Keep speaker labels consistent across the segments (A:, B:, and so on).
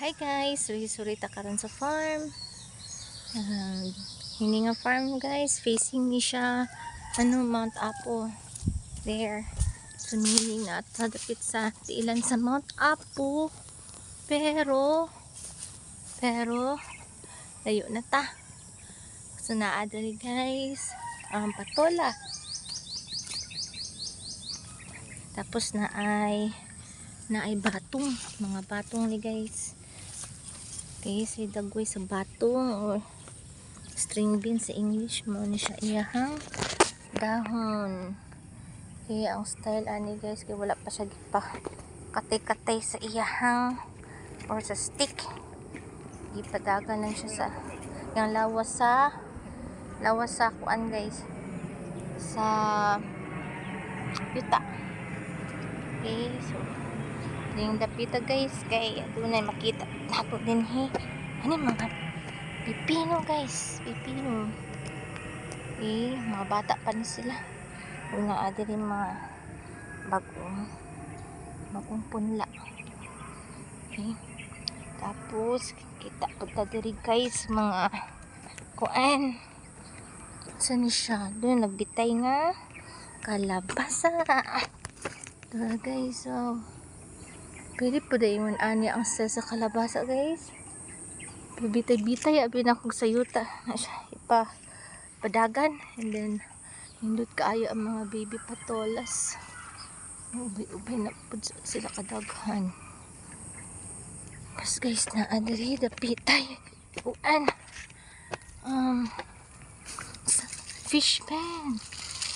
A: Hi guys, suri ta karon sa farm. Hindi nga farm guys, facing ni siya Mount Apo. There. So meaning na dapit sa tiilan sa Mount Apo. Pero layo na ta. So naadali guys, patola. Tapos naay batong, mga batong ni guys. Okay, so dagway sa batong or string bean sa English mo ni siya iyahang dahon. Okay, ang style ani guys kay wala pa siya gipa katay-katay sa iyahang or sa stick. Gipadagan lang siya sa yung lawas sa kuan guys, sa yuta. Okay, so yung dapita guys kay adunay makita nato din ani mga pipino guys, pipino. Okay, mga bata pa ni sila. Una adi rin mga bagong punla. Okay, tapos kita punta diri guys mga kuan sa ni siya doon nagbitay nga kalabasa. Diba guys, so pwede po dayon ani ang sa kalabasa guys. Bitay-bitay abin akong sayuta na siya padagan, and then hindot kaayo ang mga baby patolas. Ubay na po sila kadaghan. Mas guys na adiri dapitay uan fish pen.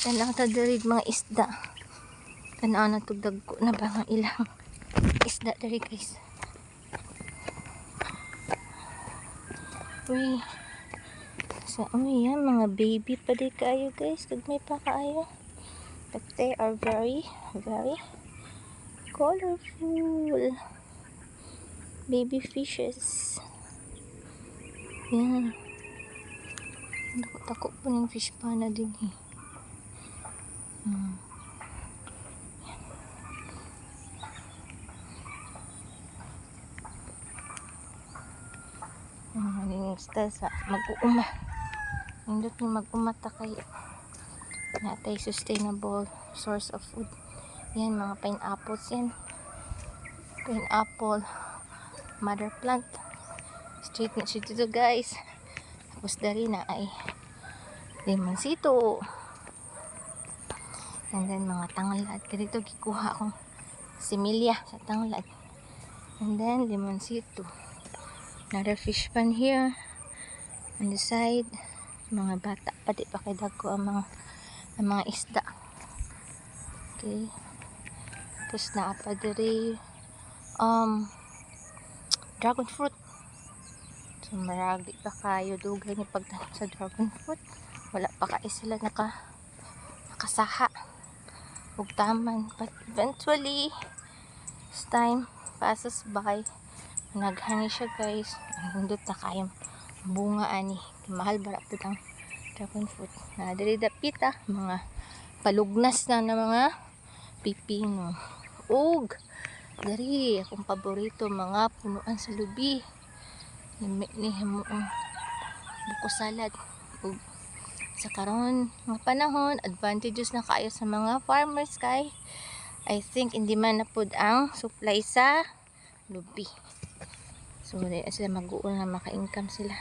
A: Yan lang ta diri mga isda. Tanaw na tugdagko na ba nga ilang isda diri guys. Uy, yan mga baby pa di kayo guys, may pa kayo, but they are very colorful baby fishes. Yan, tako po ng fish pa na din style sa mag-uuma. Hindot ni mag-umata kay natay sustainable source of food. Yan mga pineapples yan. Pineapple, mother plant. Street na siya dito guys. Tapos dari na ay limonsito. And then mga tanglad. Dito gikuha akong similya sa tanglad. And then limonsito. Another fish pan here on the side. Mga bata pati pa kay dagko ang mga isda. Okay, tapos naapa diri dragon fruit. So maragi pa kayo dugay ni pagtanong sa dragon fruit. Wala pa kay sila nakasaha ug taman, but eventually as time passes by naghani siya guys. Hindot na kayong bunga ani, mahal bara pud ang dragon fruit. Na diri dapita mga palugnas na mga pipino. Ug dari akong paborito mga punuan sa lubi ni himuong buko salad. Ug sa karon nga panahon advantages na kayo sa mga farmers kay I think hindi man na pud ang supply sa lubi. So, sila mag-uul na maka-income sila.